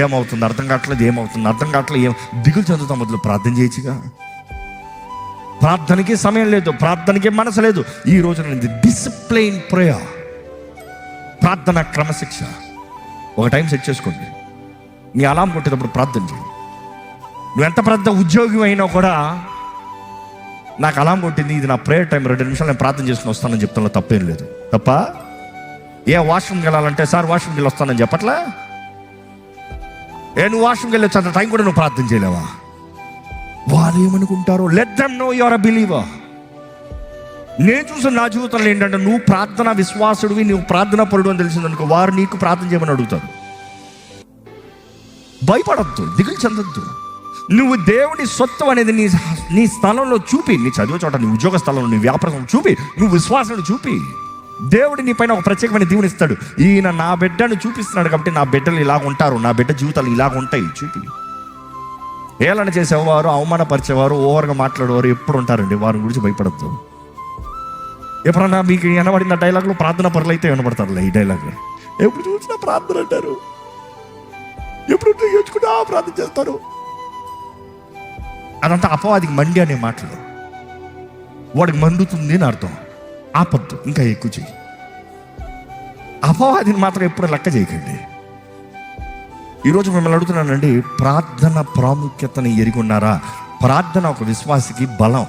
ఏమవుతుంది అర్థం కావట్లేదు, ఏం దిగులు చెందుతాం. మొదలు ప్రార్థన చేయొచ్చుగా. ప్రార్థనకి సమయం లేదు, ప్రార్థనకి మనసు లేదు. ఈ రోజున డిసిప్లైన్ ప్రేయర్, ప్రార్థన క్రమశిక్ష. ఒక టైం సెట్ చేసుకోండి. నీ అలారం కొట్టేటప్పుడు ప్రార్థన చేయి. నువ్వు ఎంత పెద్ద ఉద్యోగి అయినా కూడా, నాకు అలారం కొట్టింది, ఇది నా ప్రేయర్ టైం, 2 నిమిషాలు నేను ప్రార్థన చేసుకుని వస్తానని చెప్తున్నా, తప్పేం లేదు. తప్ప వాష్రూమ్కి వెళ్ళాలంటే సార్ వాష్రూమ్కి వెళ్ళి వస్తానని చెప్పట్లే. నువ్వు వాష్రూమ్కి వెళ్ళొచ్చు అంత టైం కూడా నువ్వు ప్రార్థన చేయలేవా? వాళ్ళు ఏమనుకుంటారో. Let them know you are a believer. నేను చూసిన నా జీవితంలో ఏంటంటే, నువ్వు ప్రార్థన విశ్వాసుడివి, నువ్వు ప్రార్థన పరుడు అని తెలిసిందనుకో, వారు నీకు ప్రార్థన చేయమని అడుగుతారు. భయపడద్దు, దిగులు చెందొద్దు. నువ్వు దేవుని సొత్తు అనేది నీ స్థలంలో చూపి, నీ చదివే చోట, నీ ఉద్యోగ స్థలంలో, నీ వ్యాపారం చూపి, నువ్వు విశ్వాసాన్ని చూపి. దేవుడు నీ పైన ఒక ప్రత్యేకమైన దీవెన ఇస్తాడు. ఈయన నా బిడ్డను చూపిస్తున్నాడు కాబట్టి నా బిడ్డలు ఇలాగ ఉంటారు, నా బిడ్డ జీవితాలు ఇలాగ ఉంటాయి చూపి. ఏలన చేసేవారు, అవమానపరిచేవారు, ఓవర్గా మాట్లాడేవారు ఎప్పుడు ఉంటారండి. వారి గురించి భయపడద్దు. ఎప్పుడన్నా మీకు వినబడిన డైలాగ్లో ప్రార్థన పరులు అయితే వినబడతారులే. ఈ డైలాగ్ ఎప్పుడు చూసినా ప్రార్థన అంటారు, ఎప్పుడు నేర్చుకుంటా ప్రార్థన చేస్తారు. అదంతా అపవాదికి మండి అనే మాటలు. వాడికి మండుతుంది అని అర్థం. ఆపద్దు, ఇంకా ఎక్కువ చెయ్యి. అపవాదిని మాత్రం ఎప్పుడు లెక్క చేయకండి. ఈరోజు మిమ్మల్ని అడుగుతున్నానండి, ప్రార్థన ప్రాముఖ్యతని ఎరిగి ఉన్నారా? ప్రార్థన ఒక విశ్వాసికి బలం.